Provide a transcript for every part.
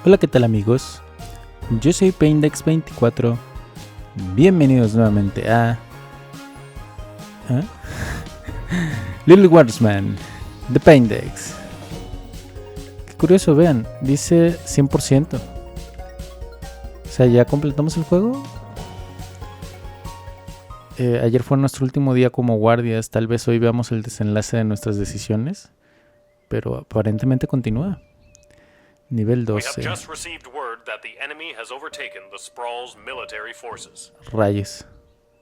Hola, ¿qué tal amigos? Yo soy Paindex24. Bienvenidos nuevamente a Lil Guardsman de Paindex. Qué curioso, vean, dice 100%. O sea, ya completamos el juego. Ayer fue nuestro último día como guardias. Tal vez hoy veamos el desenlace de nuestras decisiones, pero aparentemente continúa. Nivel 12. Rayos.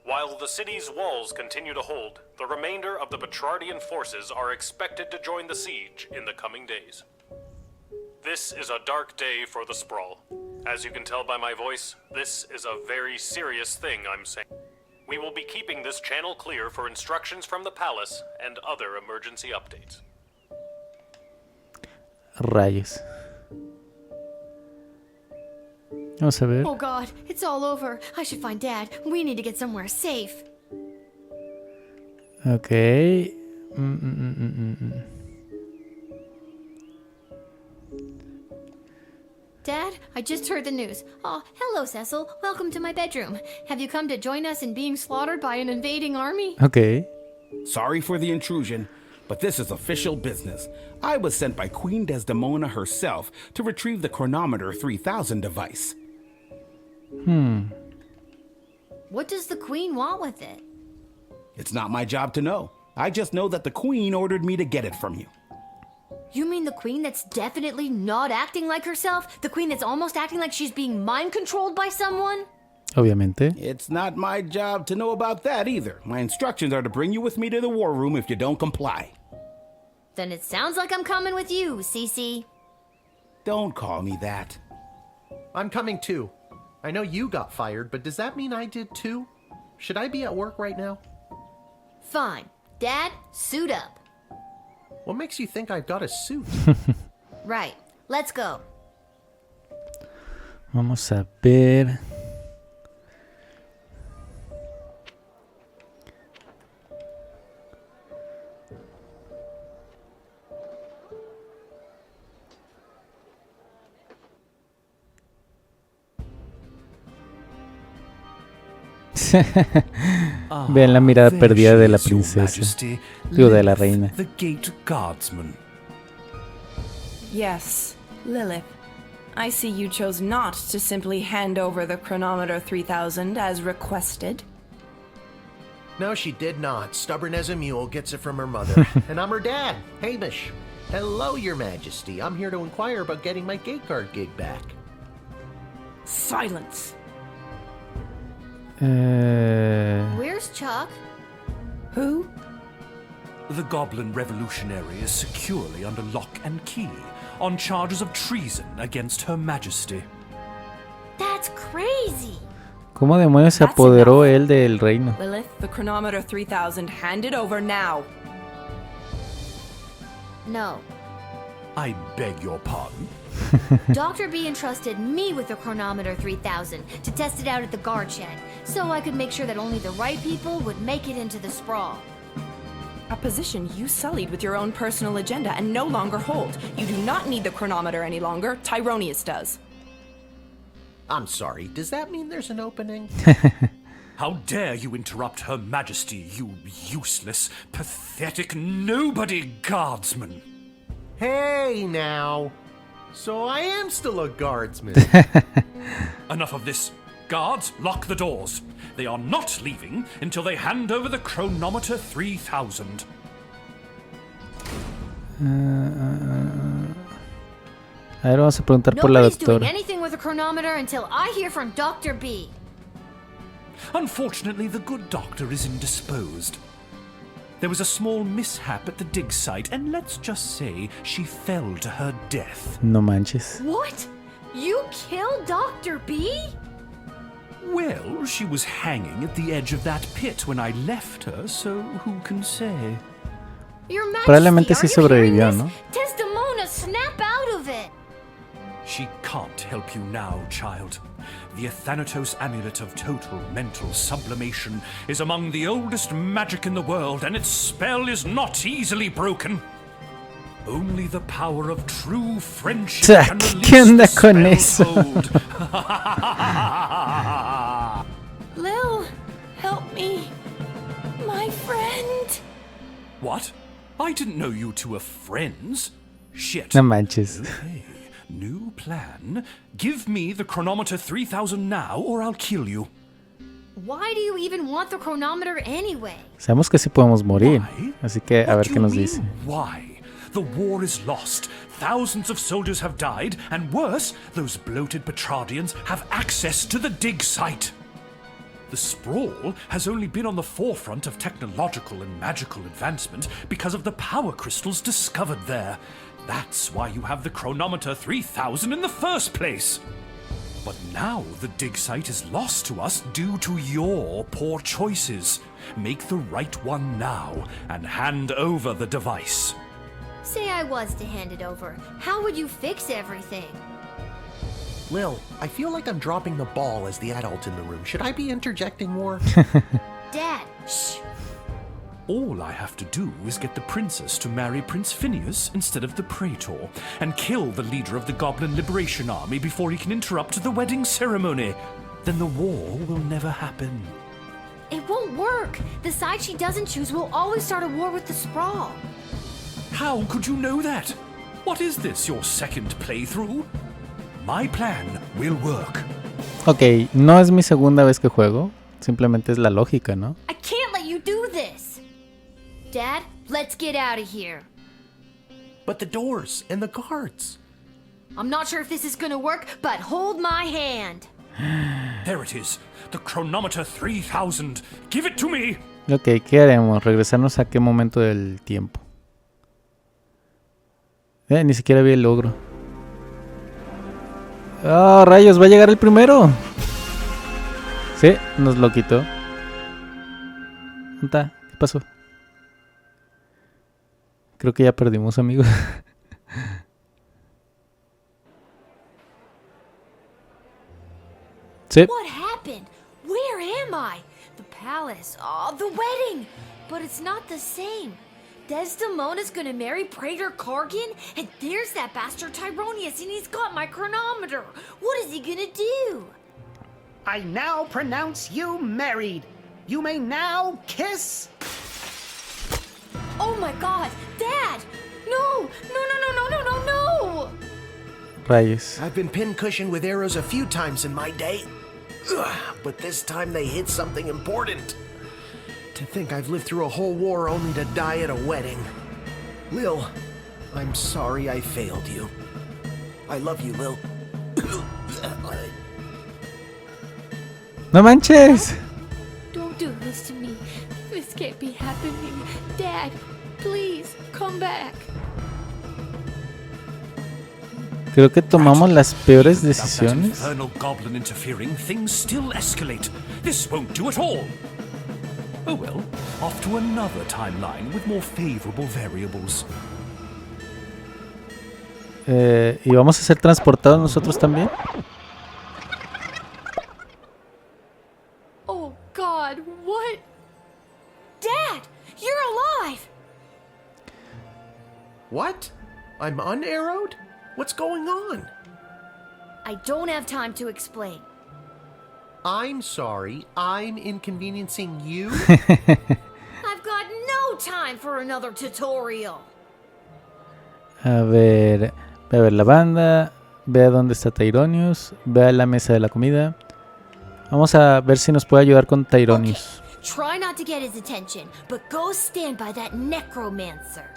While the city's walls continue to hold, the remainder of the Petrardian forces are expected to join the siege in the coming days. This is a dark day for the sprawl. As you can tell by my voice, this is a very serious thing I'm saying. We will be keeping this channel clear for instructions from the palace and other emergency updates. Rayos. Vamos a ver. Oh God, it's all over. I should find Dad. We need to get somewhere safe. Ok. Dad, I just heard the news. Oh, hello, Cecil. Welcome to my bedroom. Have you come to join us in being slaughtered by an invading army? Ok. Sorry for the intrusion, but this is official business. I was sent by Queen Desdemona herself to retrieve the Chronometer 3000 device. What does the Queen want with it? It's not my job to know. I just know that the Queen ordered me to get it from you. You mean the Queen that's definitely not acting like herself? The Queen that's almost acting like she's being mind-controlled by someone? Obviamente. It's not my job to know about that either. My instructions are to bring you with me to the war room if you don't comply. Then it sounds like I'm coming with you, Cece. Don't call me that. I'm coming too. I know you got fired, but does that mean I did too? Should I be at work right now? Fine. Dad, suit up. What makes you think I've got a suit? Right. Let's go. Vamos a ver. Vean la mirada perdida de la princesa. Digo, de la reina. The Gate Guardsman. Yes, Lilith. I see you chose not to simply hand over the Chronometer 3000 as requested. No, she did not. Stubborn as a mule, gets it from her mother. And I'm her dad, Hamish. Hello, Your Majesty. I'm here to inquire about getting my gate guard gig back. Silence. Where's Chuck? Who? The Goblin Revolutionary is securely under lock and key on charges of treason against Her Majesty. That's crazy. ¿Cómo demonios se apoderó él del reino? Lilith, the Chronometer 3000 handed over now. No. I beg your pardon? Dr. B entrusted me with the Chronometer 3000 to test it out at the guard shed, so I could make sure that only the right people would make it into the sprawl. A position you sullied with your own personal agenda and no longer hold. You do not need the chronometer any longer. Tyronius does. I'm sorry, does that mean there's an opening? How dare you interrupt Her Majesty, you useless, pathetic nobody guardsman! Hey, now. So I am still a guardsman. Enough of this. Guards, lock the doors. They are not leaving until they hand over the Chronometer 3000. A ver, vamos a preguntar por la Nobody's doing doctora. anything with a chronometer until I hear from Dr. B. Unfortunately, the good doctor is indisposed. There was a small mishap at the dig site, and let's just say she fell to her death. No manches. What? You killed Dr. B? Well, she was hanging at the edge of that pit when I left her, so who can say? Your Majesty, Probablemente are sí you hearing sobrevivió, this? ¿no? Desdemona, snap out of it! She can't help you now, child. The Athanatos Amulet of Total Mental Sublimation is among the oldest magic in the world, and its spell is not easily broken. Only the power of true friendship Sea, can ¿qué onda release the con spell's eso? hold. Lil, help me. My friend. What? I didn't know you two were friends. Shit. No manches. Okay, new plan. Give me the chronometer 3000 now or I'll kill you. Why do you even want the chronometer anyway? Sabemos que sí podemos morir. Why? Así que a What ver do qué you nos mean, dice. Why? The war is lost. Thousands of soldiers have died, and worse, those bloated Petrardians have access to the dig site. The sprawl has only been on the forefront of technological and magical advancement because of the power crystals discovered there. That's why you have the chronometer 3000 in the first place. But now the dig site is lost to us due to your poor choices. Make the right one now and hand over the device. Say I was to hand it over. How would you fix everything? Lil, I feel like I'm dropping the ball as the adult in the room. Should I be interjecting more? Dad, shh. All I have to do is get the princess to marry Prince Phineas instead of the Praetor, and kill the leader of the Goblin Liberation Army before he can interrupt the wedding ceremony. Then the war will never happen. It won't work. The side she doesn't choose will always start a war with the sprawl. How could you know that? What is this, your second playthrough? My plan will work. Ok, no es mi segunda vez que juego. Simplemente es la lógica, ¿no? I can't let you do this. Dad, let's get out of here. But the doors and the guards. I'm not sure if this is gonna work, but hold my hand. There it is. The chronometer 3000. Give it to me. Ok, ¿qué haremos? ¿Regresarnos a qué momento del tiempo? Ni siquiera vi el logro. ¡Oh, rayos! ¡Va a llegar el primero! Sí, nos lo quitó. ¿Dónde está? ¿Qué pasó? Creo que ya perdimos, amigos. Sí. What happened? Where am I? The palace. Oh, the wedding. But it's not the same. Desdemona's gonna marry Praetor Kargan, and there's that bastard Tyronius, and he's got my chronometer. What is he gonna do? I now pronounce you married. You may now kiss. Oh my god, Dad! No! No, no, no, no, no, no, no! Rayos. I've been pincushioned with arrows a few times in my day. Ugh, but this time they hit something important. To think I've lived through a whole war only to die at a wedding. Lil, I'm sorry I failed you. I love you, Lil. ¡No manches! Don't do this to me. This can't be happening. Dad, please, come back. Creo que tomamos las peores Without that decisiones. infernal goblin interfering, things still escalate. This won't do at all. Oh well, off to another timeline with more favorable variables. ¿Y vamos a ser transportados nosotros también? Oh god, what? Dad, you're alive! What? I'm unarrowed? What's going on? I don't have time to explain. I'm sorry, I'm inconveniencing you? I've got no time for another tutorial. A ver la banda, ve a dónde está Tyronius, ve a la mesa de la comida. Vamos a ver si nos puede ayudar con Tyronius. Okay, try not to get his attention, but go stand by that necromancer.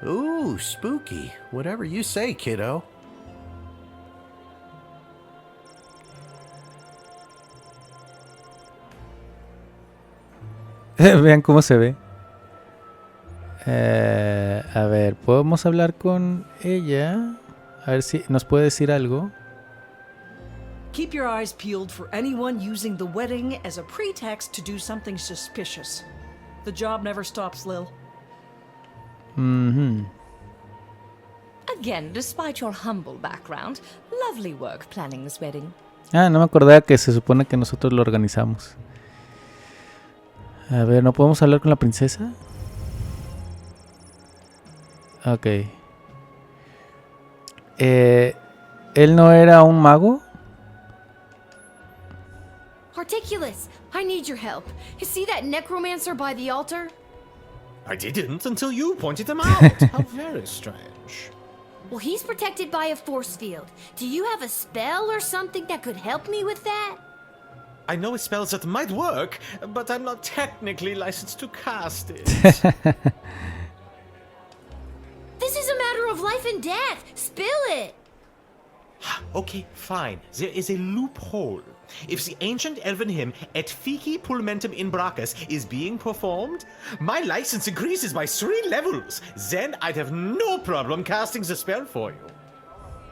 Ooh, spooky. Whatever you say, kiddo. Vean cómo se ve. A ver, podemos hablar con ella. A ver si nos puede decir algo. Keep your eyes peeled for anyone using the wedding as a pretext to do something suspicious. The job never stops, Lil. Again, despite your humble background, lovely work planning this wedding. Ah, no me acordaba que se supone que nosotros lo organizamos. A ver, ¿no podemos hablar con la princesa? Ok. ¿Él no era un mago? Articulus, I need your help. You see that necromancer by the altar? I didn't until you pointed him out. How very strange. Well, he's protected by a force field. Do you have a spell or something that could help me with that? I know spells that might work, but I'm not technically licensed to cast it. This is a matter of life and death. Spill it. Okay, fine. There is a loophole. If the ancient elven hymn Et Fici Pulmentum in Brachus is being performed, my license increases by 3 levels. Then I'd have no problem casting the spell for you.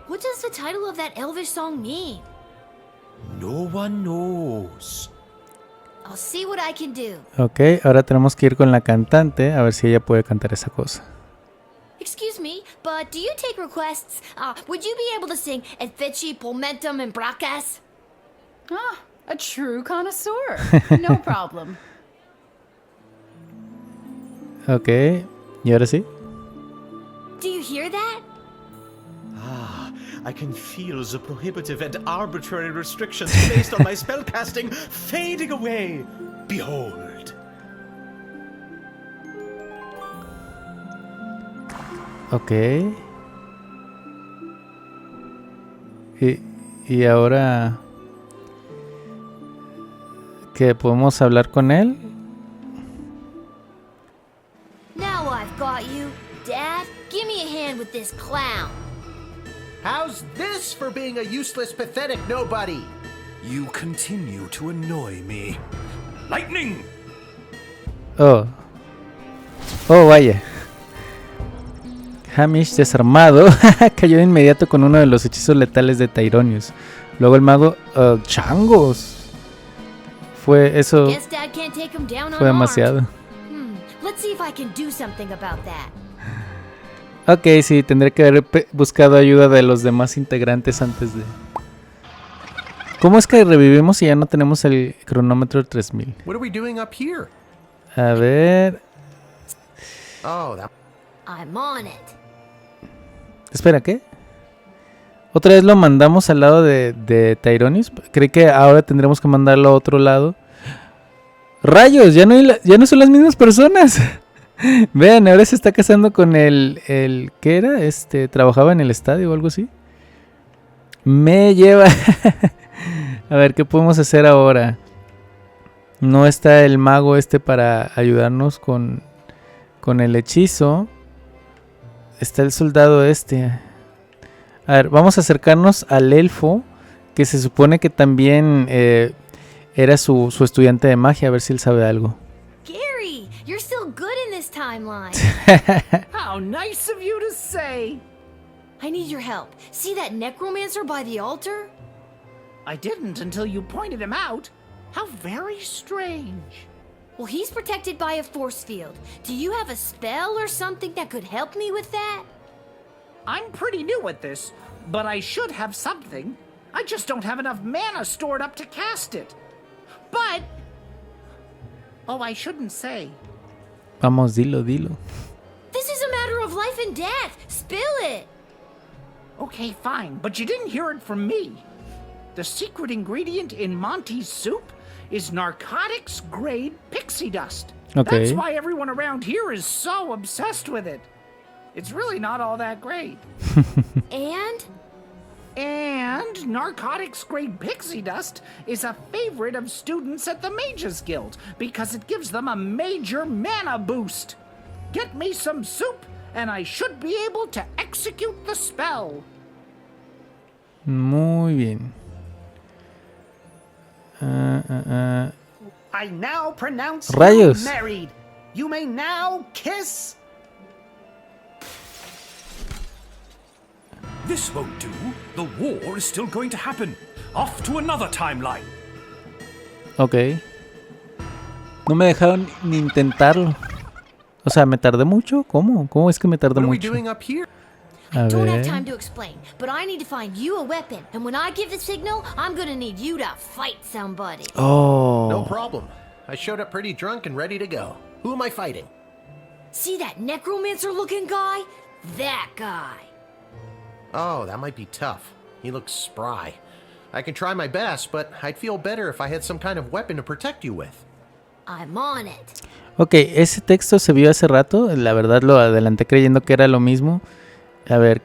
What does the title of that elvish song mean? No one knows. I'll see what I can do. Ok, ahora tenemos que ir con la cantante a ver si ella puede cantar esa cosa. Excuse me, but do you take requests? Would you be able to sing Et Fici Pulmentum in Brachus? Ah, a true connoisseur. No problem. Ok, ¿y ahora sí? Do you hear that? I can feel the prohibitive and arbitrary restrictions placed on my spellcasting fading away. Behold. Ok. Y ahora... ¿qué? ¿Podemos hablar con él? Now I've got you. Dad, give me a hand with this clown. How's this for being a useless, pathetic nobody? You continue to annoy me. Lightning! Oh. Oh, vaya. Hamish, desarmado, cayó de inmediato con uno de los hechizos letales de Tyronius. Luego el mago... ¡changos! Eso Guess Dad can't take him down fue demasiado. Let's see if I can do something about that. Ok, sí, tendré que haber buscado ayuda de los demás integrantes antes de... ¿Cómo es que revivimos y ya no tenemos el cronómetro 3000? What are we doing up here? A ver... Oh, I'm on it. Espera, ¿qué? ¿Otra vez lo mandamos al lado de Tyronius? Creí que ahora tendremos que mandarlo a otro lado. ¡Rayos! Ya no son las mismas personas. Vean, ahora se está casando con el ¿qué era? Trabajaba en el estadio o algo así. Me lleva... A ver, ¿qué podemos hacer ahora? No está el mago para ayudarnos con el hechizo. Está el soldado A ver, vamos a acercarnos al elfo, que se supone que también era su estudiante de magia, a ver si él sabe algo. Gary, you're still good in this timeline. How nice of you to say. I need your help. See that necromancer by the altar? I didn't until you pointed him out. How very strange. Well, he's protected by a force field. Do you have a spell or something that could help me with that? I'm pretty new at this, but I should have something. I just don't have enough mana stored up to cast it. But... oh, I shouldn't say. Vamos, dilo. This is a matter of life and death. Spill it. Okay, fine, but you didn't hear it from me. The secret ingredient in Monty's soup is narcotics-grade pixie dust. Okay. That's why everyone around here is so obsessed with it. It's really not all that great. And narcotics-grade pixie dust is a favorite of students at the Mages Guild because it gives them a major mana boost. Get me some soup and I should be able to execute the spell. Muy bien. I now pronounce Rayos. you married. You may now kiss. This won't do. The war is still going to happen. Off to another timeline. Ok. No me dejaron ni intentarlo. O sea, ¿me tardé mucho? ¿Cómo? ¿Cómo es que me tardé mucho? I don't have time to explain, but I need to find you a weapon. And when I give the signal, I'm gonna need you to fight somebody. Oh. No problem. I showed up pretty drunk and ready to go. Who am I fighting? See that necromancer-looking guy? That guy. Oh, that might be tough. He looks spry. I can try my best, but I'd feel better if I had some kind of weapon to protect you with. I'm on it. Ok, ese texto se vio hace rato. La verdad lo adelanté creyendo que era lo mismo. A ver,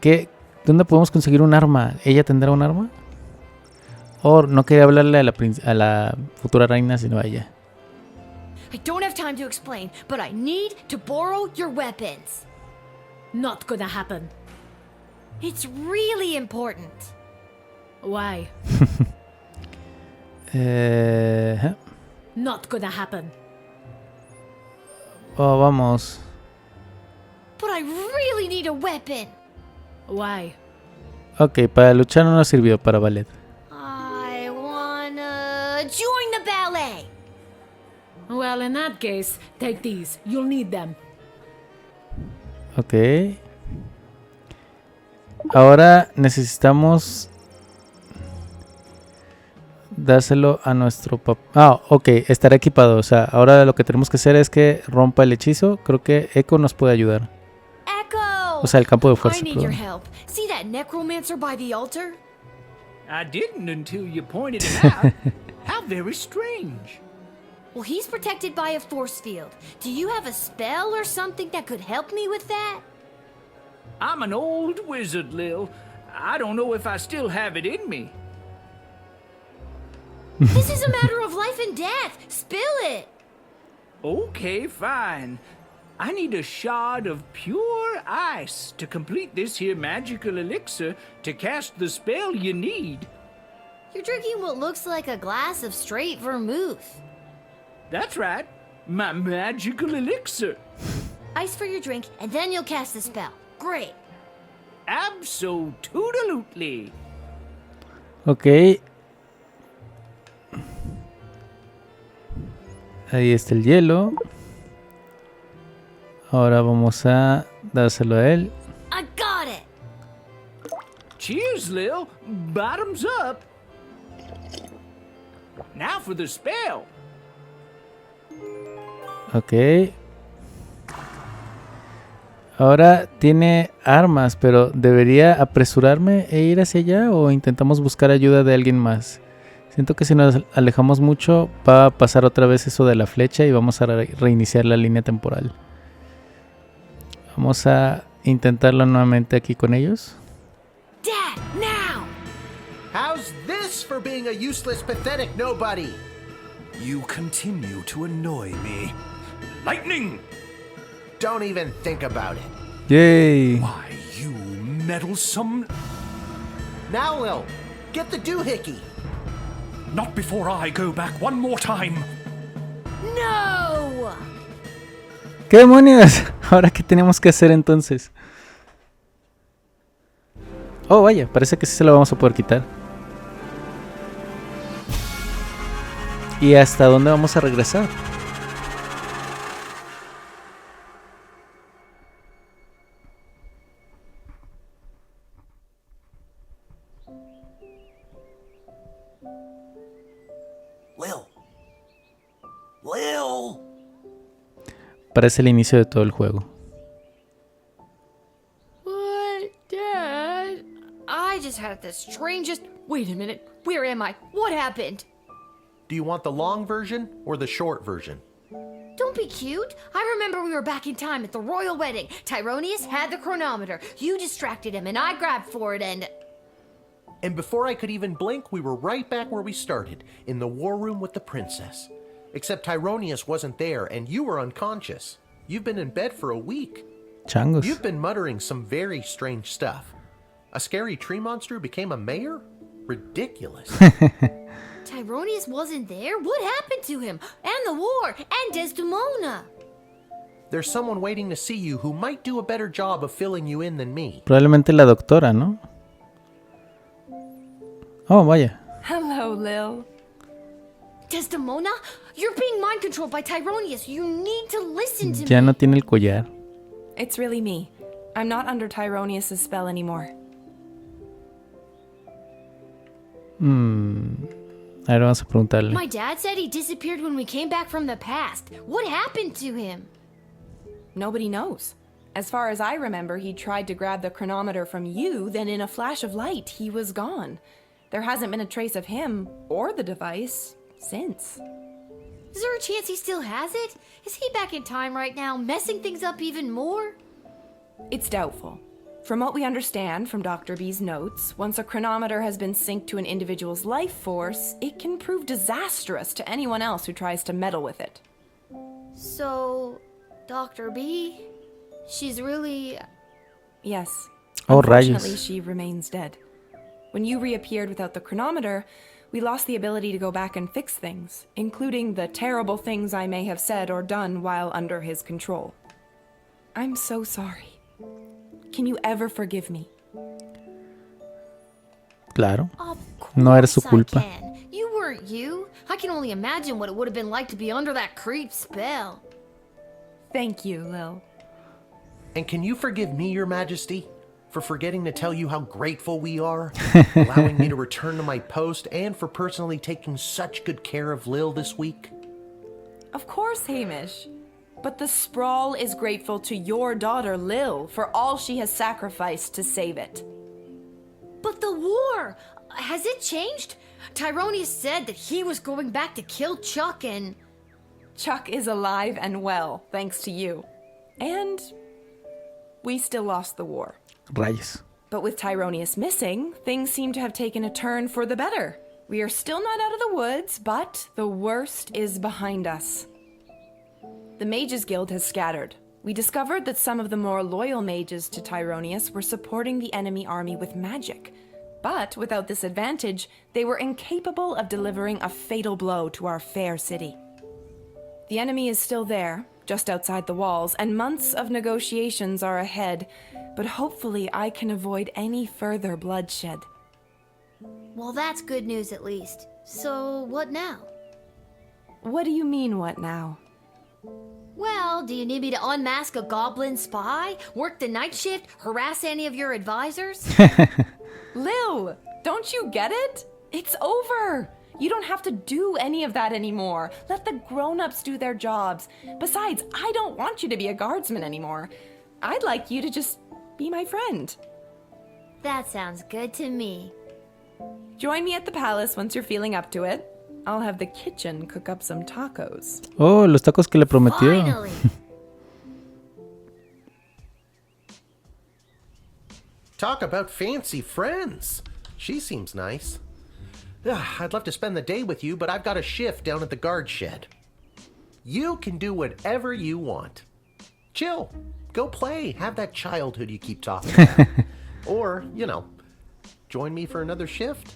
¿dónde podemos conseguir un arma? ¿Ella tendrá un arma? O no quería hablarle a la futura reina, sino a ella. I don't have time to explain, but I need to borrow your weapons. Not gonna happen. It's really important. Why? Not gonna happen. Oh, vamos. But I really need a weapon. Why? Ok, para luchar no nos sirvió, para ballet. I wanna join the ballet. Well, in that case, take these. You'll need them. Ok. Ahora necesitamos dárselo a nuestro papá. Ah, ok, estará equipado. O sea, ahora lo que tenemos que hacer es que rompa el hechizo. Creo que Echo nos puede ayudar. Echo! O sea, el campo de fuerza. I need your help. See that necromancer by the altar? I didn't until you pointed it out. How very strange. Well, he's protected by a force field. Do you have a spell or something that could help me with that? I'm an old wizard, Lil. I don't know if I still have it in me. This is a matter of life and death. Spill it. Okay, fine. I need a shard of pure ice to complete this here magical elixir to cast the spell you need. You're drinking what looks like a glass of straight vermouth. That's right. My magical elixir. Ice for your drink, and then you'll cast the spell. Great. Absolutely. Ok. Ahí está el hielo. Ahora vamos a dárselo a él. I got it. Cheers, Lil. Bottoms up. Now for the spell. Ok. Ahora tiene armas, pero ¿debería apresurarme e ir hacia allá o intentamos buscar ayuda de alguien más? Siento que si nos alejamos mucho va a pasar otra vez eso de la flecha y vamos a reiniciar la línea temporal. Vamos a intentarlo nuevamente aquí con ellos. Dad, now! How's this for being a useless, pathetic nobody? You continue to annoy me. Lightning! Don't even think about it. Yay! Why, you meddlesome... Now, Lil, get the doohickey. Not before I go back one more time. No! ¿Qué demonios? ¿Ahora qué tenemos que hacer entonces? Oh, vaya, parece que sí se lo vamos a poder quitar. ¿Y hasta dónde vamos a regresar? Lil! Parece el inicio de todo el juego. What, Dad? I just had the strangest... Wait a minute. Where am I? What happened? Do you want the long version or the short version? Don't be cute. I remember we were back in time at the royal wedding. Tyronius had the chronometer. You distracted him and I grabbed for it and... And before I could even blink, we were right back where we started, in the war room with the princess. Except Tyronius wasn't there, and you were unconscious. You've been in bed for a week. Changos. You've been muttering some very strange stuff. A scary tree monster became a mayor? Ridiculous. Tyronius wasn't there? What happened to him? And the war? And Desdemona? There's someone waiting to see you who might do a better job of filling you in than me. Probablemente la doctora, ¿no? Oh, vaya. Hello, Lil. Desdemona? You're being mind controlled by Tyronius. You need to listen to Ya me. no tiene el collar. It's really me. I'm not under Tyronius' spell anymore. A ver, vamos a preguntarle. My dad said he disappeared when we came back from the past. What happened to him? Nobody knows. As far as I remember, he tried to grab the chronometer from you, then in a flash of light, he was gone. There hasn't been a trace of him or the device since. Is there a chance he still has it? Is he back in time right now, messing things up even more? It's doubtful. From what we understand from Dr. B's notes, once a chronometer has been synced to an individual's life force, it can prove disastrous to anyone else who tries to meddle with it. So, Dr. B, she's really... Yes. Oh, Unfortunately, rayos. she remains dead. When you reappeared without the chronometer, we lost the ability to go back and fix things, including the terrible things I may have said or done while under his control. I'm so sorry. Can you ever forgive me? Claro. Of No era su course culpa. I can. You weren't you. I can only imagine what it would have been like to be under that creep spell. Thank you, Lil. And can you forgive me, Your Majesty, for forgetting to tell you how grateful we are, allowing me to return to my post, and for personally taking such good care of Lil this week? Of course, Hamish. But the Sprawl is grateful to your daughter, Lil, for all she has sacrificed to save it. But the war, has it changed? Tyrone said that he was going back to kill Chuck and... Chuck is alive and well, thanks to you. And we still lost the war. Rayos. But with Tyronius missing, things seem to have taken a turn for the better. We are still not out of the woods, but the worst is behind us. The Mages Guild has scattered. We discovered that some of the more loyal mages to Tyronius were supporting the enemy army with magic. But without this advantage, they were incapable of delivering a fatal blow to our fair city. The enemy is still there, just outside the walls, and months of negotiations are ahead, but hopefully I can avoid any further bloodshed. Well, that's good news at least. So, what now? What do you mean, what now? Well, do you need me to unmask a goblin spy, work the night shift, harass any of your advisors? Lil, don't you get it? It's over. You don't have to do any of that anymore. Let the grown-ups do their jobs. Besides, I don't want you to be a guardsman anymore. I'd like you to just be my friend. That sounds good to me. Join me at the palace once you're feeling up to it. I'll have the kitchen cook up some tacos. Oh, los tacos que le prometió. Finally! Talk about fancy friends. She seems nice. I'd love to spend the day with you, but I've got a shift down at the guard shed. You can do whatever you want. Chill. Go play. Have that childhood you keep talking about. Or, join me for another shift.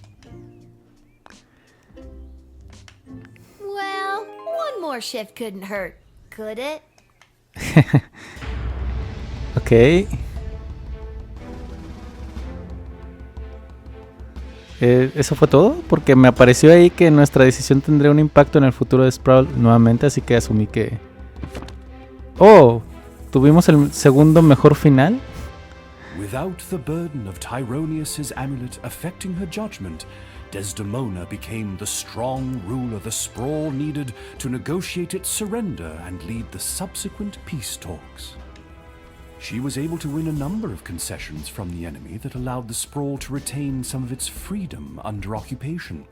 Well, one more shift couldn't hurt, could it? Ok. ¿Eso fue todo? Porque me apareció ahí que nuestra decisión tendría un impacto en el futuro de Sprawl nuevamente, así que asumí que... Oh, tuvimos el segundo mejor final. Without the burden of Tyronius's amulet affecting her judgment, Desdemona became the strong ruler the Sprawl needed to negotiate its surrender and lead the subsequent peace talks. She was able to win a number of concessions from the enemy that allowed the Sprawl to retain some of its freedom under occupation.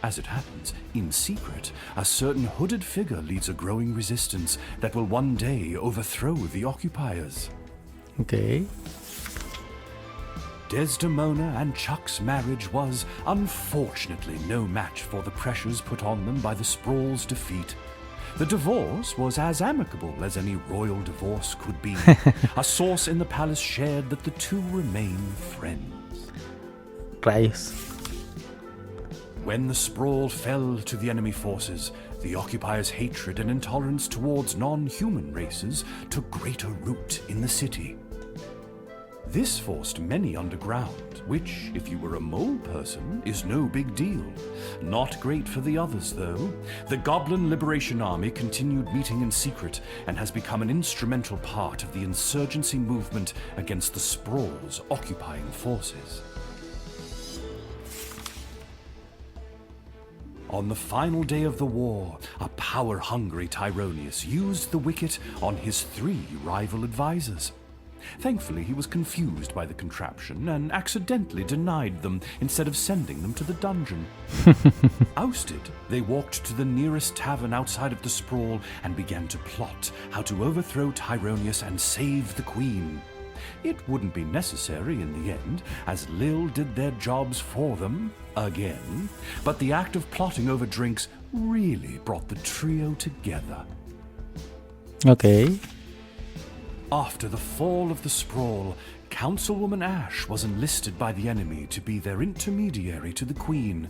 As it happens, in secret, a certain hooded figure leads a growing resistance that will one day overthrow the occupiers. Ok. Desdemona and Chuck's marriage was, unfortunately, no match for the pressures put on them by the Sprawl's defeat. The divorce was as amicable as any royal divorce could be. A source in the palace shared that the two remain friends. Rayos. When the Sprawl fell to the enemy forces, the occupiers' hatred and intolerance towards non-human races took greater root in the city. This forced many underground, which, if you were a mole person, is no big deal. Not great for the others, though. The Goblin Liberation Army continued meeting in secret and has become an instrumental part of the insurgency movement against the Sprawl's occupying forces. On the final day of the war, a power-hungry Tyronius used the wicket on his 3 rival advisors. Thankfully, he was confused by the contraption and accidentally denied them instead of sending them to the dungeon. Ousted, they walked to the nearest tavern outside of the sprawl and began to plot how to overthrow Tyronius and save the queen. It wouldn't be necessary in the end, as Lil did their jobs for them, again, but the act of plotting over drinks really brought the trio together. Ok. After the fall of the sprawl, Councilwoman Ash was enlisted by the enemy to be their intermediary to the Queen.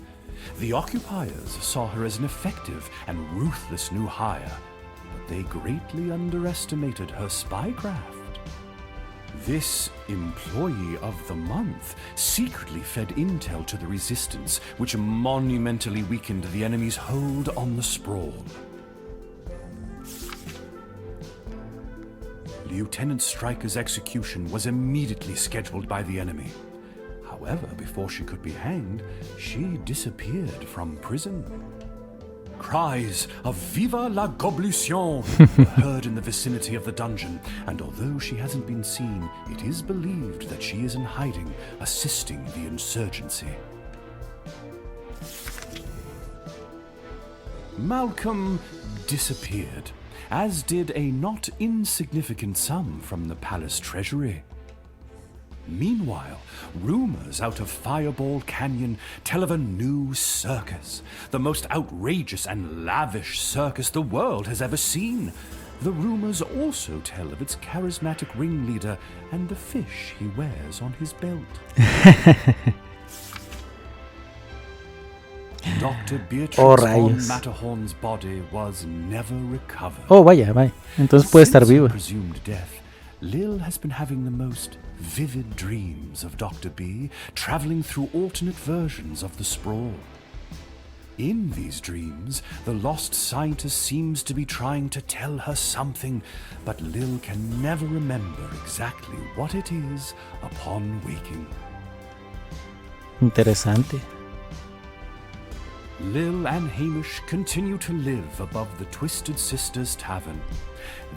The occupiers saw her as an effective and ruthless new hire, but they greatly underestimated her spycraft. This Employee of the Month secretly fed intel to the Resistance, which monumentally weakened the enemy's hold on the sprawl. Lieutenant Stryker's execution was immediately scheduled by the enemy. However, before she could be hanged, she disappeared from prison. Cries of "Viva la Goblution" were heard in the vicinity of the dungeon, and although she hasn't been seen, it is believed that she is in hiding, assisting the insurgency. Malcolm disappeared, as did a not insignificant sum from the palace treasury. Meanwhile, rumors out of Fireball Canyon tell of a new circus, the most outrageous and lavish circus the world has ever seen. The rumors also tell of its charismatic ringleader and the fish he wears on his belt. Dr. Beatrice von Matterhorn's body was never recovered. Oh, vaya, vaya. Entonces puede estar viva. Presumed death, Lil has been having the most vivid dreams of Dr. B, traveling through alternate versions of the sprawl. In these dreams, the lost scientist seems to be trying to tell her something, but Lil can never remember exactly what it is upon waking. Interesante. Lil and Hamish continue to live above the Twisted Sisters Tavern.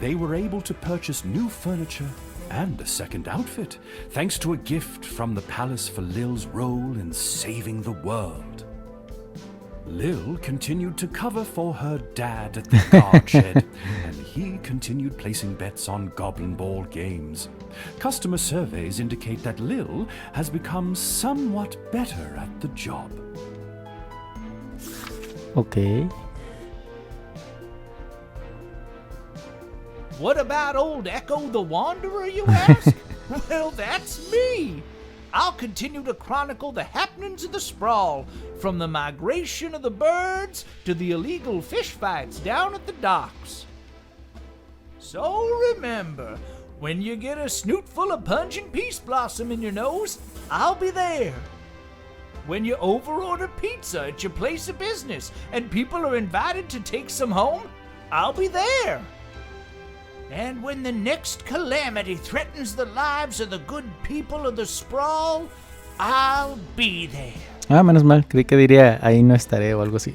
They were able to purchase new furniture and a second outfit, thanks to a gift from the palace for Lil's role in saving the world. Lil continued to cover for her dad at the guard shed, and he continued placing bets on Goblin Ball games. Customer surveys indicate that Lil has become somewhat better at the job. Okay. What about old Echo the Wanderer, you ask? Well, that's me. I'll continue to chronicle the happenings of the sprawl, from the migration of the birds to the illegal fish fights down at the docks. So remember, when you get a snoot full of pungent peace blossom in your nose, I'll be there. When you overorder pizza at your place of business and people are invited to take some home, I'll be there. And when the next calamity threatens the lives of the good people of the sprawl, I'll be there. Ah, menos mal, creí que diría ahí no estaré o algo así.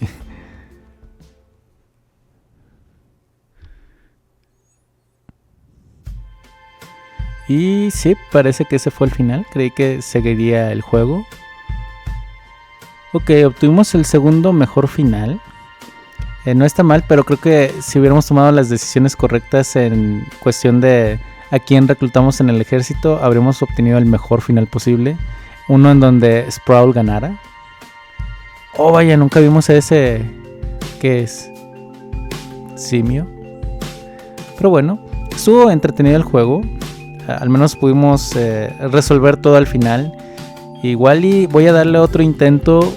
Y sí, parece que ese fue el final. Creí que seguiría el juego. Ok, obtuvimos el segundo mejor final. No está mal, pero creo que si hubiéramos tomado las decisiones correctas en cuestión de a quién reclutamos en el ejército, habríamos obtenido el mejor final posible. Uno en donde Sprawl ganara. Oh, vaya, nunca vimos a ese... ¿Qué es? Simio. Pero bueno, estuvo entretenido el juego. Al menos pudimos resolver todo al final. Igual y voy a darle otro intento.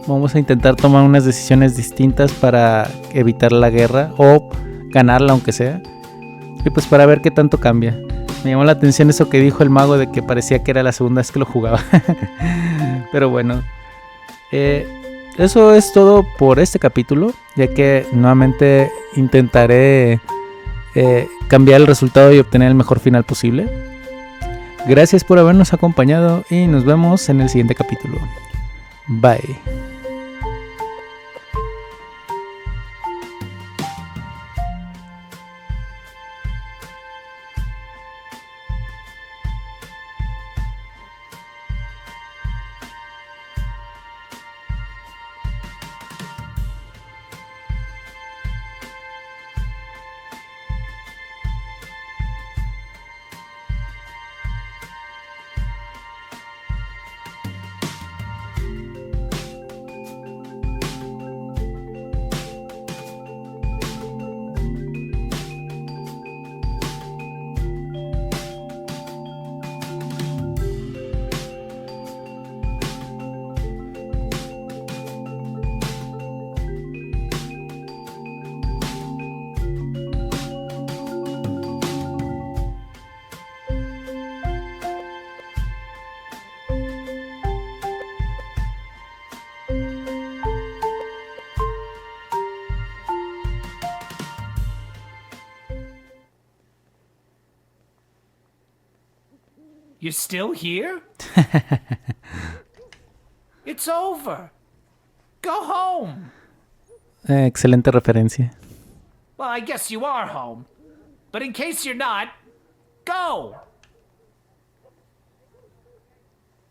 Vamos a intentar tomar unas decisiones distintas para evitar la guerra o ganarla aunque sea. Y pues para ver qué tanto cambia. Me llamó la atención eso que dijo el mago de que parecía que era la segunda vez que lo jugaba. Pero bueno. Eso es todo por este capítulo. Ya que nuevamente intentaré cambiar el resultado y obtener el mejor final posible. Gracias por habernos acompañado y nos vemos en el siguiente capítulo. Bye. You still here? It's over. Go home. Excelente referencia. Well, I guess you are home. But in case you're not, go!